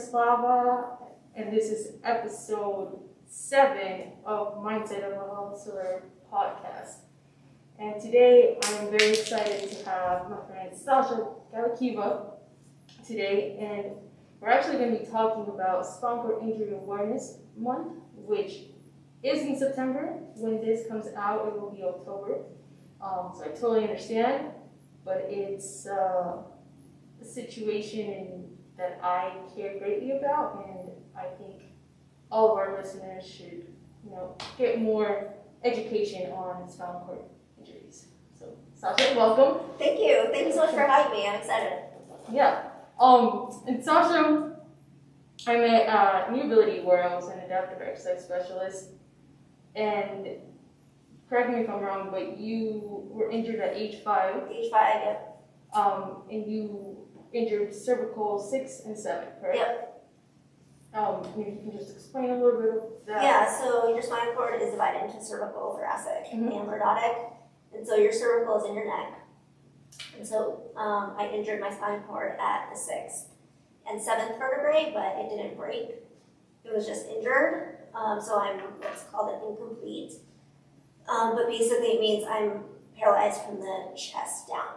Miroslava, and this is episode 7 of Mindset of a Hustler podcast. And today I am very excited to have my friend Sasha Galikeeva today, and we're actually going to be talking about Spinal Cord Injury Awareness Month, which is in September. When this comes out, it will be October. So I totally understand, but it's a situation that I care greatly about, and I think all of our listeners should, get more education on spinal cord injuries. So, Sasha, welcome. Thank you. Thank you so much for having me. I'm excited. Yeah. And Sasha, I met New Ability where I was an adaptive exercise specialist, and correct me if I'm wrong, but you were injured at age 5. Age 5, yeah. And you injured cervical 6 and 7, correct? Yep. Maybe you can just explain a little bit of that. Yeah, so your spinal cord is divided into cervical, thoracic, and lordotic. And so your cervical is in your neck. And so I injured my spinal cord at the 6th and 7th vertebrae, but it didn't break. It was just injured. So I'm what's called an incomplete. But basically it means I'm paralyzed from the chest down.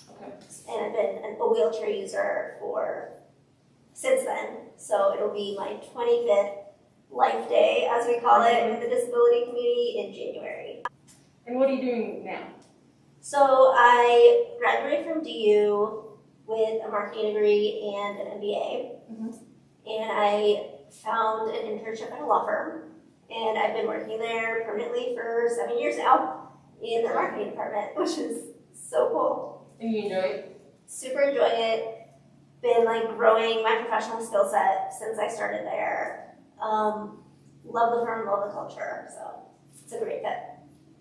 Okay. And I've been a wheelchair user since then. So it'll be my 25th life day, as we call it, in the disability community in January. And what are you doing now? So I graduated from DU with a marketing degree and an MBA. And I found an internship at a law firm. And I've been working there permanently for 7 years now in the marketing department, which is so cool. And you enjoy it? Super enjoying it. Been growing my professional skill set since I started there. Love the firm, love the culture, so it's a great fit.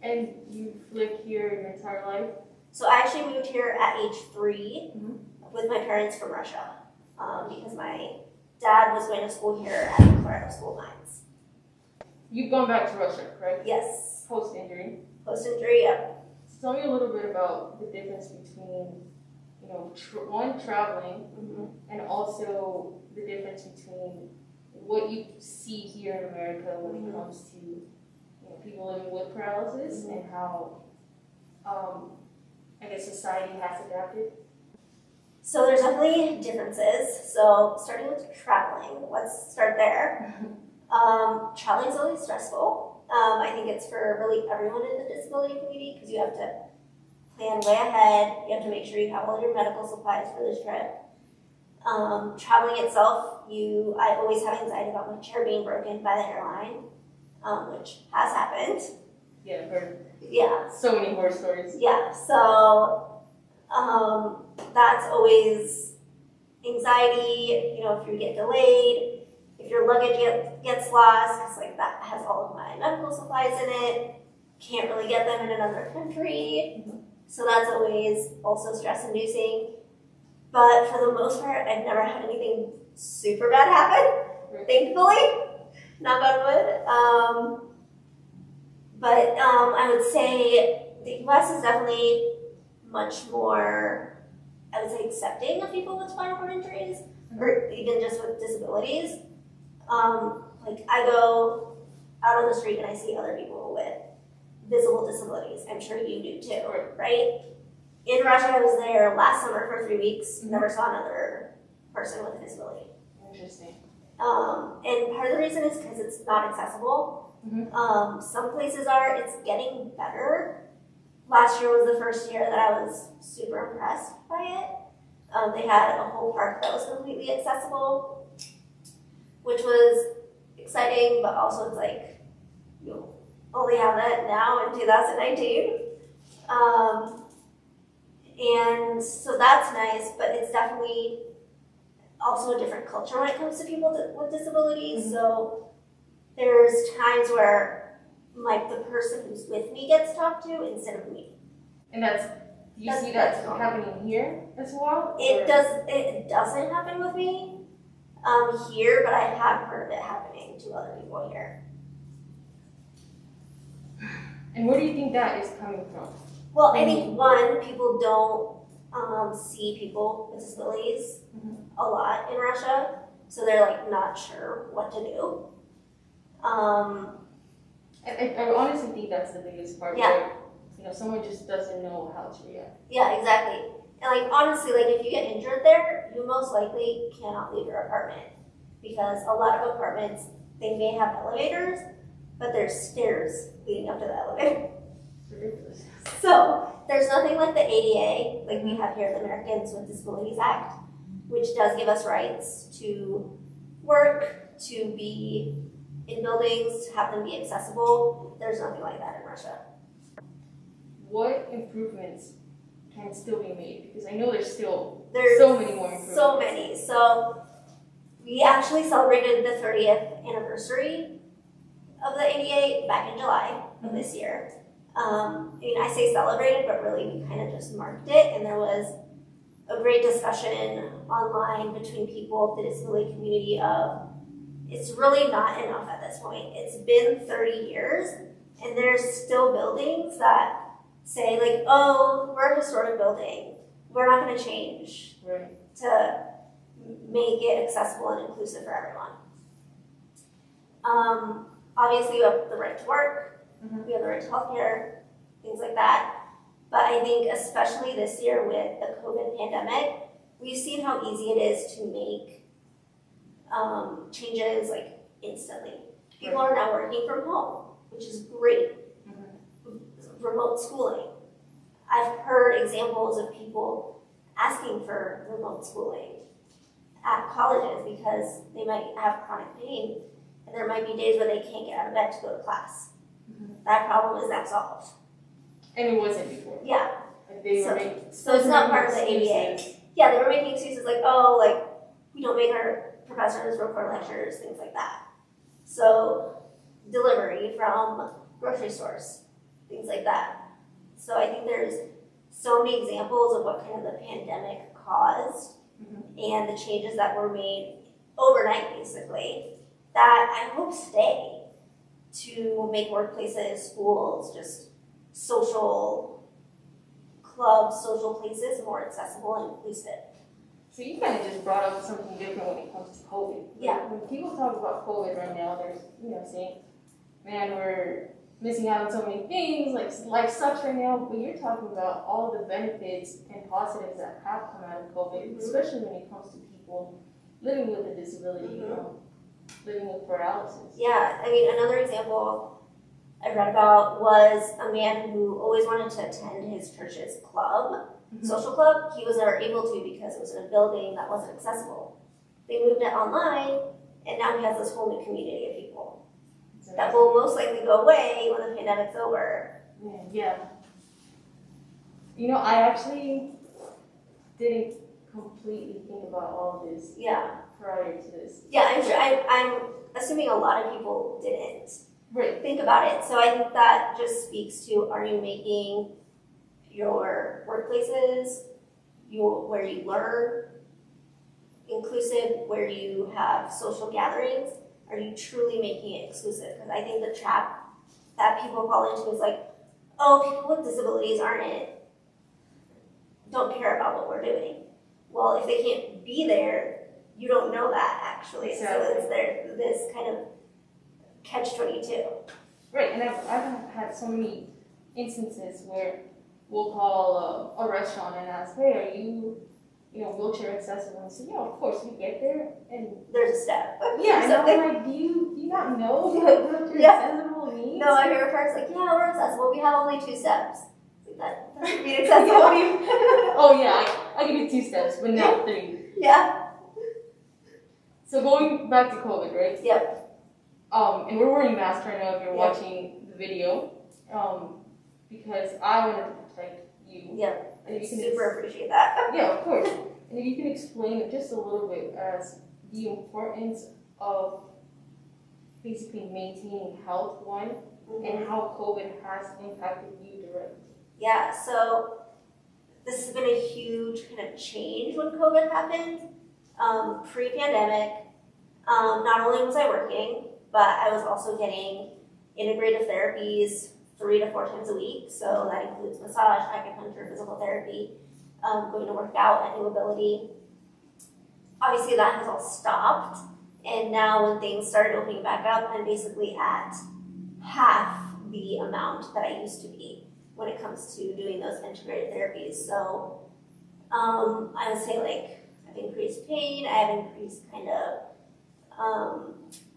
And you've lived here your entire life? So I actually moved here at age 3 with my parents from Russia because my dad was going to school here at the Colorado School of Mines. You've gone back to Russia, correct? Yes. Post-injury? Post-injury, yep. So tell me a little bit about the difference between, traveling and also the difference between what you see here in America when it comes to people living with paralysis and how, society has adapted. So there's definitely differences. So starting with traveling, let's start there. Traveling is always stressful. I think it's for really everyone in the disability community because you have to plan way ahead. You have to make sure you have all your medical supplies for this trip. Traveling itself, I always have anxiety about my chair being broken by the airline, which has happened. Yeah, I've heard so many horror stories. Yeah, so that's always anxiety, if you get delayed, if your luggage gets lost, because that has all of my medical supplies in it, can't really get them in another country. So that's always also stress-inducing. But for the most part, I've never had anything super bad happen, thankfully. Knock on wood. But I would say the US is definitely much more, accepting of people with spinal cord injuries, or even just with disabilities. I go out on the street and I see other people with visible disabilities. I'm sure you do too, right? In Russia, I was there last summer for 3 weeks. Never saw another person with a disability. Interesting. And part of the reason is because it's not accessible. Some places are. It's getting better. Last year was the first year that I was super impressed by it. They had a whole park that was completely accessible, which was exciting, but also it's you only have that now in 2019. And so that's nice, but it's definitely also a different culture when it comes to people with disabilities. So there's times where the person who's with me gets talked to instead of me. And do you see that happening here as well? It doesn't happen with me here, but I have heard of it happening to other people here. And where do you think that is coming from? Well, I think one, people don't see people with disabilities a lot in Russia. So they're like not sure what to do. I honestly think that's the biggest part. Yeah. Where, someone just doesn't know how to react. Yeah, exactly. And like honestly, like if you get injured there, you most likely cannot leave your apartment because a lot of apartments, they may have elevators, but there's stairs leading up to the elevator. It's ridiculous. So there's nothing like the ADA, like we have here, the Americans with Disabilities Act, which does give us rights to work, to be in buildings, to have them be accessible. There's nothing like that in Russia. What improvements can still be made? Because I know there's so many more improvements. So many. So we actually celebrated the 30th anniversary of the ADA back in July of this year. I say celebrated, but really we kind of just marked it, and there was a great discussion online between people of the disability community of it's really not enough at this point. It's been 30 years, and there's still buildings that say like, oh, we're a historic building. We're not going to change to make it accessible and inclusive for everyone. Obviously, we have the right to work. We have the right to healthcare, things like that. But I think especially this year with the COVID pandemic, we've seen how easy it is to make changes like instantly. People are now working from home, which is great. Remote schooling. I've heard examples of people asking for remote schooling at colleges because they might have chronic pain and there might be days where they can't get out of bed to go to class. That problem is now solved. And it wasn't before. Yeah. So it's not part of the ADA. Yeah, they were making excuses like, oh, like, we don't make our professors record lectures, things like that. So delivery from grocery stores, things like that. So I think there's so many examples of what kind of the pandemic caused and the changes that were made overnight, basically, that I hope stay to make workplaces, schools, just social clubs, social places more accessible and inclusive. So you kind of just brought up something different when it comes to COVID. Yeah. When people talk about COVID right now, they're saying, man, we're missing out on so many things, like life sucks right now, but you're talking about all the benefits and positives that have come out of COVID, especially when it comes to people living with a disability, living with paralysis. Yeah, I mean, another example I read about was a man who always wanted to attend his church's club, social club. He was never able to because it was in a building that wasn't accessible. They moved it online, and now he has this whole new community of people that will most likely go away when the pandemic's over. Yeah. I actually didn't completely think about all of this prior to this. Yeah, I'm sure. I'm assuming a lot of people didn't think about it. So I think that just speaks to, are you making your workplaces, where you learn, inclusive, where you have social gatherings? Are you truly making it exclusive? Because I think the trap that people fall into is like, oh, people with disabilities don't care about what we're doing. Well, if they can't be there, you don't know that actually. Exactly. So it's this kind of catch-22. Right, and I've had so many instances where we'll call a restaurant and ask, hey, are you wheelchair accessible? And say, yeah, of course, we get there, and there's a step. Yeah, and I'm like, do you not know what wheelchair accessible means? No, I hear parents like, yeah, we're accessible. We have only 2 steps. That doesn't mean accessible. Oh yeah, I can do 2 steps, but not 3. Yeah. So going back to COVID, right? Yep. And we're wearing masks right now if you're watching the video, because I wanted to protect you. Yeah. I super appreciate that. Yeah, of course. And if you can explain it just a little bit as the importance of basically maintaining health, and how COVID has impacted you directly. Yeah, so this has been a huge kind of change when COVID happened. Pre-pandemic, not only was I working, but I was also getting integrative therapies 3 to 4 times a week. So that includes massage, acupuncture, physical therapy, going to work out at New Ability. obviously that has all stopped. And now when things started opening back up, I'm basically at half the amount that I used to be when it comes to doing those integrated therapies. So I would say like I've increased pain, I have increased kind of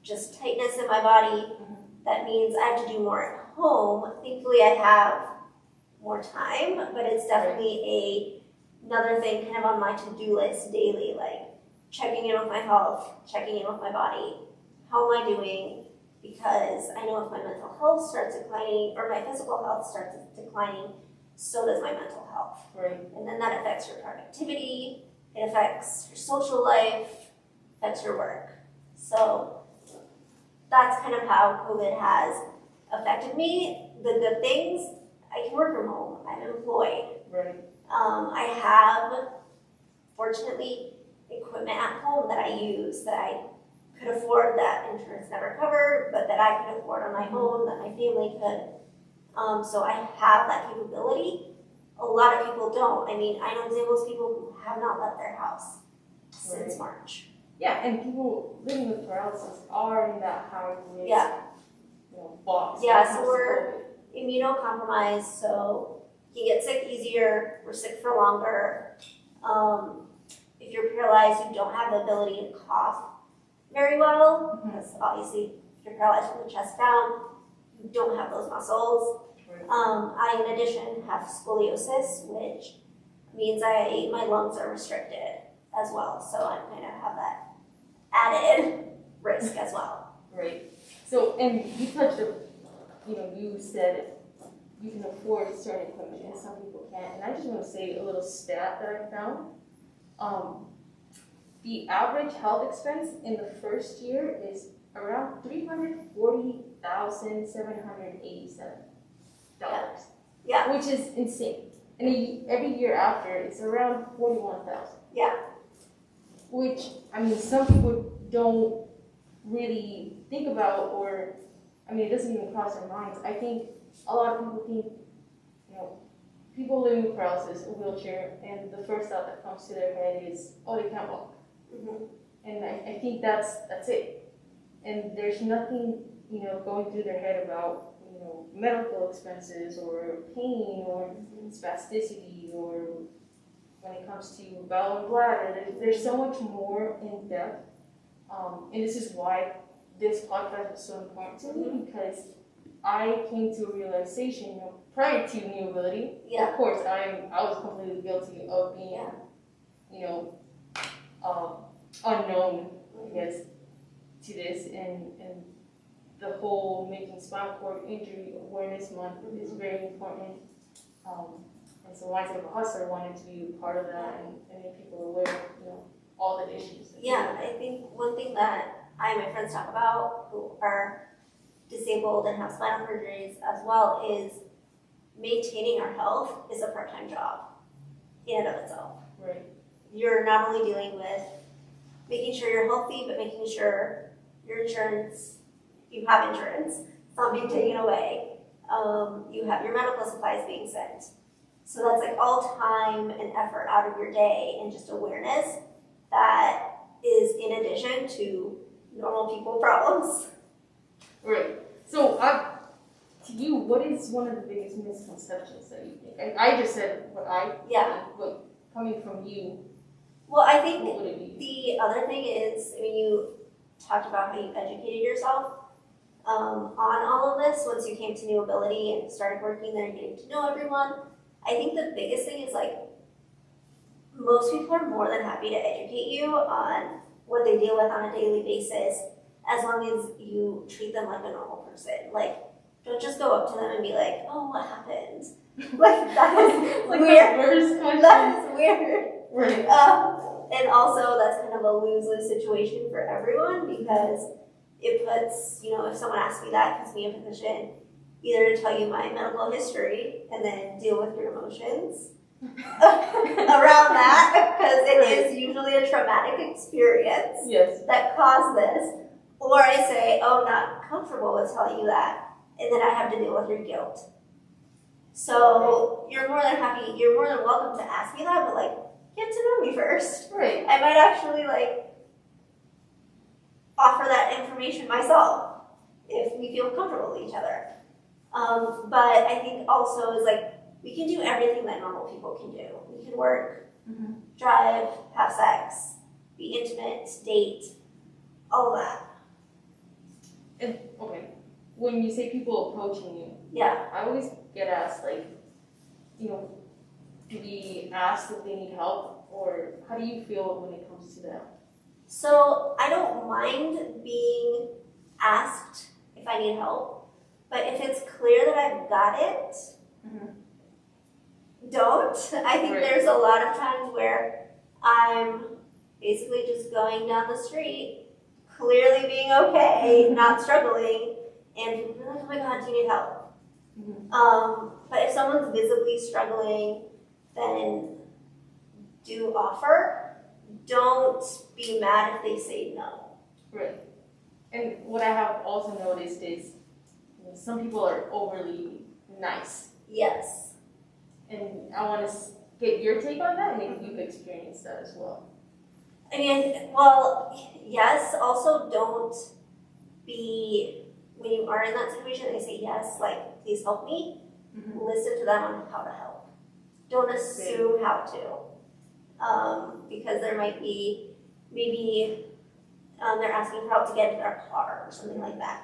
just tightness in my body. That means I have to do more at home. Thankfully I have more time, but it's definitely another thing kind of on my to-do list daily, like checking in with my health, checking in with my body. How am I doing? Because I know if my mental health starts declining or my physical health starts declining, so does my mental health. Right. And then that affects your productivity, it affects your social life, affects your work. So that's kind of how COVID has affected me. The good things, I can work from home, I'm employed. Right. I have, fortunately, equipment at home that I use that I could afford that insurance never covered, but that I could afford on my own, that my family could. So I have that capability. A lot of people don't. I mean, I know disabled people who have not left their house since March. Yeah, and people living with paralysis are in that high risk box. Yeah, so we're immunocompromised, so you get sick easier, we're sick for longer. If you're paralyzed, you don't have the ability to cough very well, because obviously if you're paralyzed from the chest down, you don't have those muscles. I, in addition, have scoliosis, which means my lungs are restricted as well, so I kind of have that added risk as well. Right. So, and you touched on, you said you can afford certain equipment and some people can't. And I just want to say a little stat that I found. The average health expense in the first year is around $340,787. Yeah. Which is insane. And every year after, it's around $41,000. Yeah. Which, I mean, some people don't really think about, or, I mean, it doesn't even cross their minds. I think a lot of people think, people living with paralysis, a wheelchair, and the first thought that comes to their head is, oh, they can't walk. And I think that's it. And there's nothing, going through their head about, medical expenses or pain or spasticity, or when it comes to bowel and bladder. There's so much more in depth. And this is why this podcast is so important to me, because I came to a realization, prior to new ability. Of course, I was completely guilty of being, unknown, I guess, to this, and the whole Making Spinal Cord Injury Awareness Month is very important. And so Mindset of a Hustler wanted to be part of that and make people aware, all the issues. Yeah, I think one thing that I and my friends talk about who are disabled and have spinal surgeries as well is maintaining our health is a part-time job in and of itself. Right. You're not only dealing with making sure you're healthy, but making sure your insurance, you have insurance, it's not being taken away. You have your medical supplies being sent. So that's like all time and effort out of your day and just awareness that is in addition to normal people problems. Right. So, to you, what is one of the biggest misconceptions that you think? I just said what I think, but coming from you, well, I think what would it be? the other thing is, you talked about how you educated yourself on all of this once you came to New Ability and started working there and getting to know everyone. I think the biggest thing is most people are more than happy to educate you on what they deal with on a daily basis, as long as you treat them like a normal person. Don't just go up to them and be like, oh, what happened? That is weird. That is weird. Right. And also, that's kind of a lose-lose situation for everyone, because it puts, if someone asks me that, it puts me in a position either to tell you my medical history and then deal with your emotions around that, because it is usually a traumatic experience that caused this. Or I say, oh, I'm not comfortable with telling you that, and then I have to deal with your guilt. So you're more than welcome to ask me that, but get to know me first. Right. I might actually like offer that information myself if we feel comfortable with each other. But I think also is like we can do everything that normal people can do. We can work, drive, have sex, be intimate, date, all of that. And okay, when you say people approaching you, Yeah. I always get asked like, you know, do we ask if they need help, or how do you feel when it comes to that? So I don't mind being asked if I need help, but if it's clear that I've got it, don't. I think there's a lot of times where I'm basically just going down the street, clearly being okay, not struggling, and people are like, oh my God, do you need help? But if someone's visibly struggling, then do offer. Don't be mad if they say no. Right. And what I have also noticed is, you know, some people are overly nice. Yes. And I want to get your take on that, and if you've experienced that as well. I mean, well, yes. Also, don't be, when you are in that situation, they say yes, like, please help me. Listen to them on how to help. Don't assume how to. Because there might be, maybe they're asking for help to get into their car or something like that.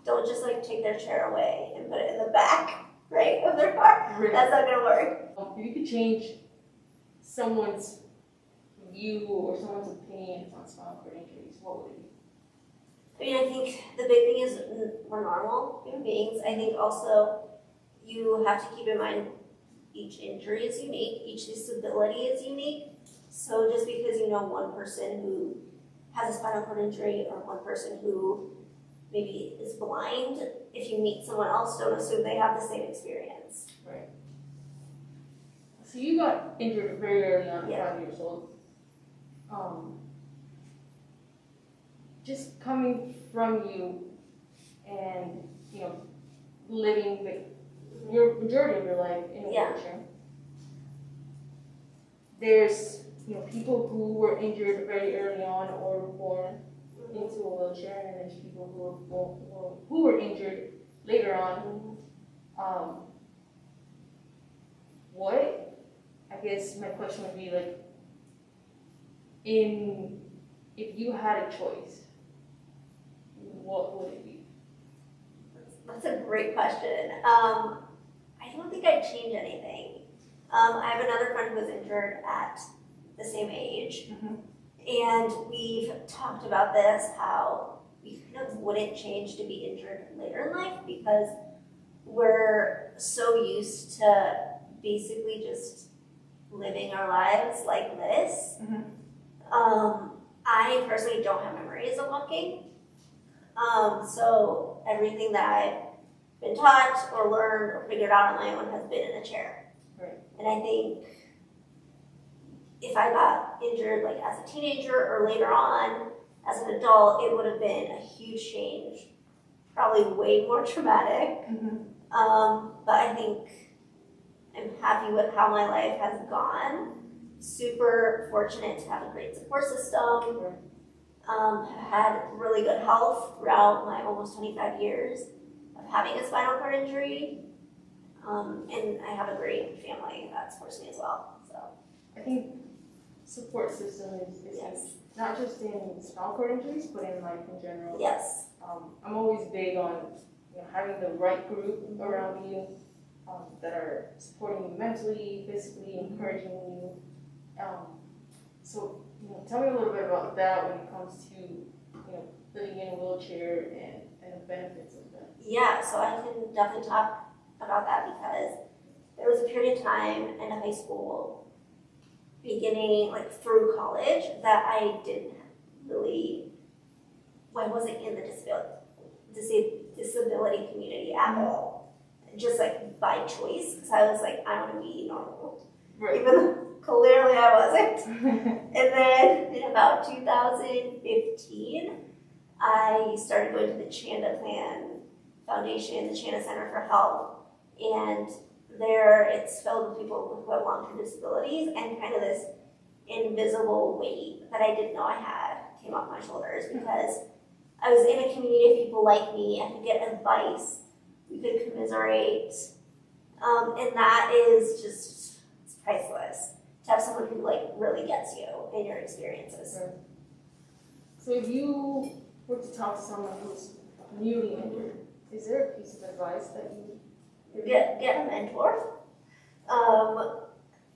Don't just like take their chair away and put it in the back, right, of their car. Right. That's not gonna work. If you could change someone's view or someone's opinion on spinal cord injuries, what would it be? I mean, I think the big thing is we're normal human beings. I think also you have to keep in mind each injury is unique, each disability is unique. So just because you know one person who has a spinal cord injury or one person who maybe is blind, if you meet someone else, don't assume they have the same experience. Right. So you got injured very early on, Yeah. 5 years old. Just coming from you and, you know, living your majority of your life in a wheelchair. There's, you know, people who were injured very early on or were born into a wheelchair, and there's people who were injured later on. What? I guess my question would be like, if you had a choice, what would it be? That's a great question. I don't think I'd change anything. I have another friend who was injured at the same age, and we've talked about this, how we kind of wouldn't change to be injured later in life because we're so used to basically just living our lives like this. I personally don't have memories of walking. So everything that I've been taught or learned or figured out on my own has been in a chair. Right. And I think if I got injured like as a teenager or later on as an adult, it would have been a huge change, probably way more traumatic. But I think I'm happy with how my life has gone. Super fortunate to have a great support system. Have had really good health throughout my almost 25 years of having a spinal cord injury. And I have a great family that supports me as well. So I think support system is not just in spinal cord injuries, but in life in general. Yes. I'm always big on, you know, having the right group around you that are supporting you mentally, physically, encouraging you. So, you know, tell me a little bit about that when it comes to, you know, living in a wheelchair and the benefits of that. Yeah, so I can definitely talk about that because there was a period of time in high school, beginning like through college, that I didn't really, I wasn't in the disability community at all, just like by choice, because I was like, I want to be normal, Right. Even though clearly I wasn't. And then in about 2015, I started going to the Chanda Plan Foundation, the Chanda Center for Health, and there it's filled with people who have long-term disabilities and kind of this invisible weight that I didn't know I had came off my shoulders because I was in a community of people like me. I could get advice. We could commiserate. And that is just, it's priceless to have someone who like really gets you in your experiences. Right. So if you were to talk to someone who's newly injured, is there a piece of advice that you would Get a mentor.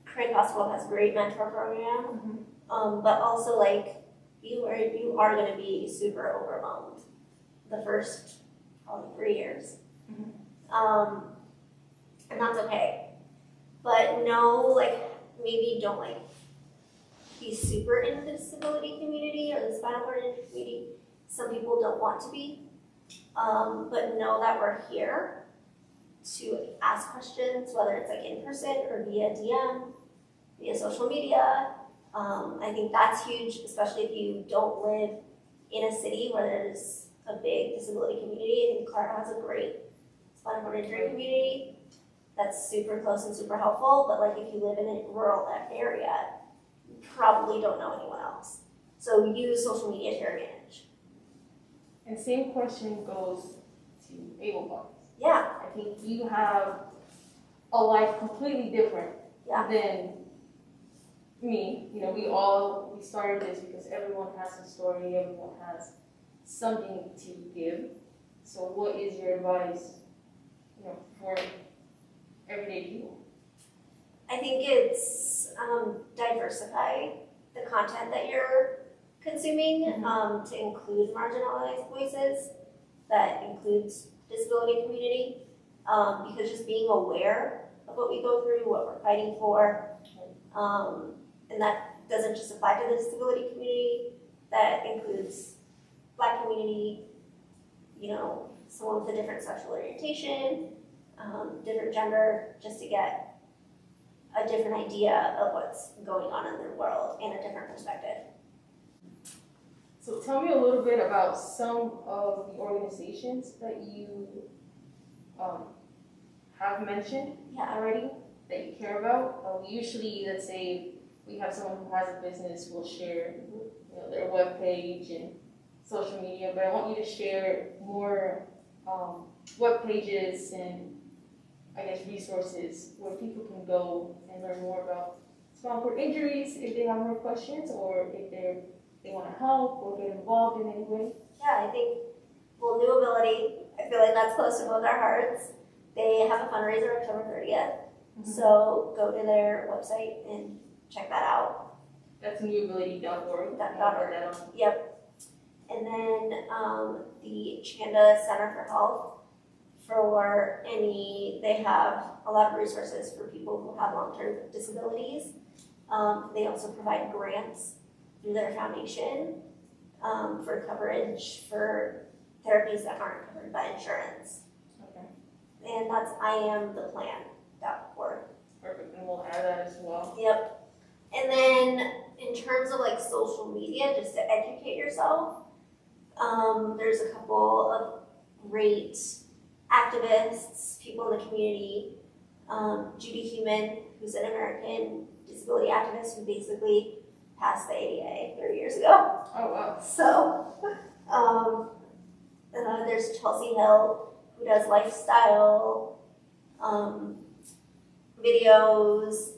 Craig Hospital has a great mentor program. But also like you are going to be super overwhelmed the first probably 3 years. And that's okay. But no, like maybe don't like be super into the disability community or the spinal cord injury community. Some people don't want to be. But know that we're here to ask questions, whether it's like in person or via DM, via social media. I think that's huge, especially if you don't live in a city where there's a big disability community. I think Colorado has a great spinal cord injury community that's super close and super helpful. But like if you live in a rural area, you probably don't know anyone else. So use social media to your advantage. And same question goes to able bodies. Yeah. I think you have a life completely different than me. You know, we started this because everyone has a story, everyone has something to give. So what is your advice, for everyday people? I think it's diversify the content that you're consuming to include marginalized voices. That includes disability community, because just being aware of what we go through, what we're fighting for, and that doesn't just apply to the disability community, that includes Black community, someone with a different sexual orientation, different gender, just to get a different idea of what's going on in the world and a different perspective. So tell me a little bit about some of the organizations that you have mentioned already that you care about. Usually, let's say we have someone who has a business, will share their webpage and social media, but I want you to share more web pages and I guess resources where people can go and learn more about spinal cord injuries if they have more questions or if they want to help or get involved in any way. Yeah, I think, New Ability, I feel like that's close to both our hearts. They have a fundraiser October 30th, so go to their website and check that out. That's newability.org. Yep. And then the Chanda Center for Health, they have a lot of resources for people who have long-term disabilities. They also provide grants through their foundation for coverage for therapies that aren't covered by insurance. Okay. And that's IamThePlan.org. Perfect, and we'll add that as well. Yep. And then in terms of like social media, just to educate yourself, there's a couple of great activists, people in the community. Judy Human, who's an American disability activist who basically passed the ADA 30 years ago. Oh, wow. So, there's Chelsea Hill, who does lifestyle videos,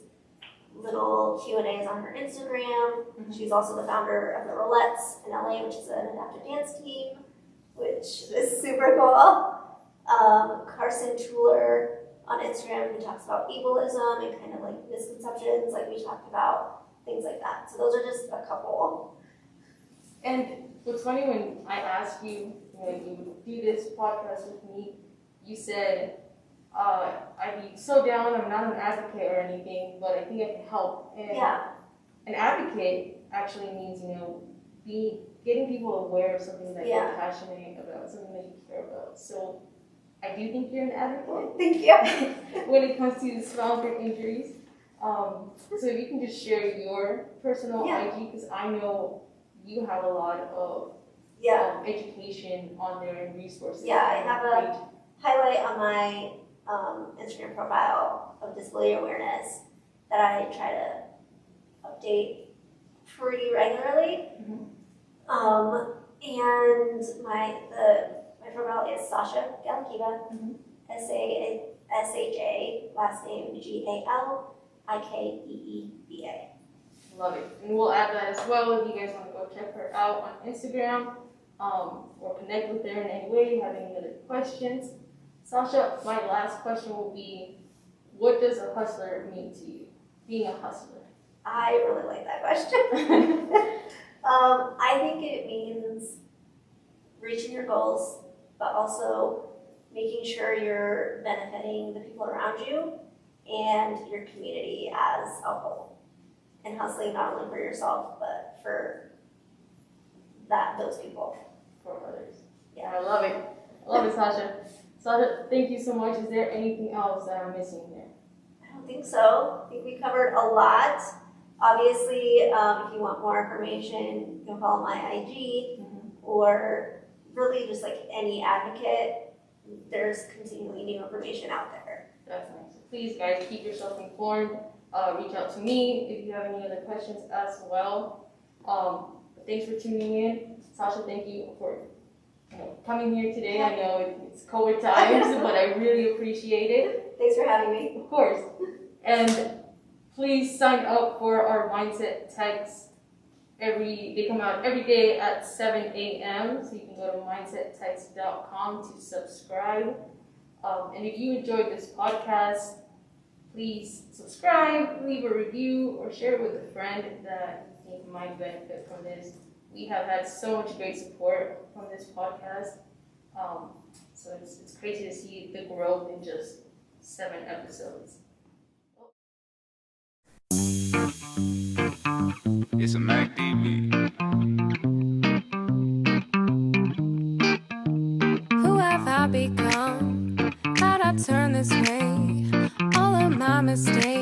little Q&As on her Instagram. She's also the founder of the Roulettes in LA, which is an adaptive dance team, which is super cool. Carson Tuller on Instagram, who talks about ableism and kind of like misconceptions like we talked about, things like that. So those are just a couple. And what's funny, when I asked you, you do this podcast with me, you said, I'd be so down, I'm not an advocate or anything, but I think I can help. And an advocate actually means, getting people aware of something that you're passionate about, something that you care about. So I do think you're an advocate. Thank you. When it comes to spinal cord injuries. So if you can just share your personal IG, because I know you have a lot of education on there and resources. Yeah, I have a highlight on my Instagram profile of disability awareness that I try to update pretty regularly. And my profile is Sasha Galikeeva, Sasha, last name Galikeeva. Love it. And we'll add that as well if you guys want to go check her out on Instagram or connect with her in any way, have any other questions. Sasha, my last question will be, what does a hustler mean to you? Being a hustler. I really like that question. I think it means reaching your goals, but also making sure you're benefiting the people around you and your community as a whole. And hustling not only for yourself, but for those people. For others. Yeah. I love it. I love it, Sasha. Sasha, thank you so much. Is there anything else that I'm missing here? I don't think so. I think we covered a lot. Obviously, if you want more information, you can follow my IG or really just like any advocate. There's continually new information out there. Definitely. So please, guys, keep yourself informed. Reach out to me if you have any other questions as well. But thanks for tuning in. Sasha, thank you for coming here today. I know it's COVID times, but I really appreciate it. Thanks for having me. Of course. And please sign up for our mindset texts. They come out every day at 7 a.m. So you can go to mindsettext.com to subscribe. And if you enjoyed this podcast, please subscribe, leave a review, or share it with a friend that you think might benefit from this. We have had so much great support from this podcast. So it's crazy to see the growth in just 7 episodes. It's a Mac DB. Who have I become? How'd I turn this way? All of my mistakes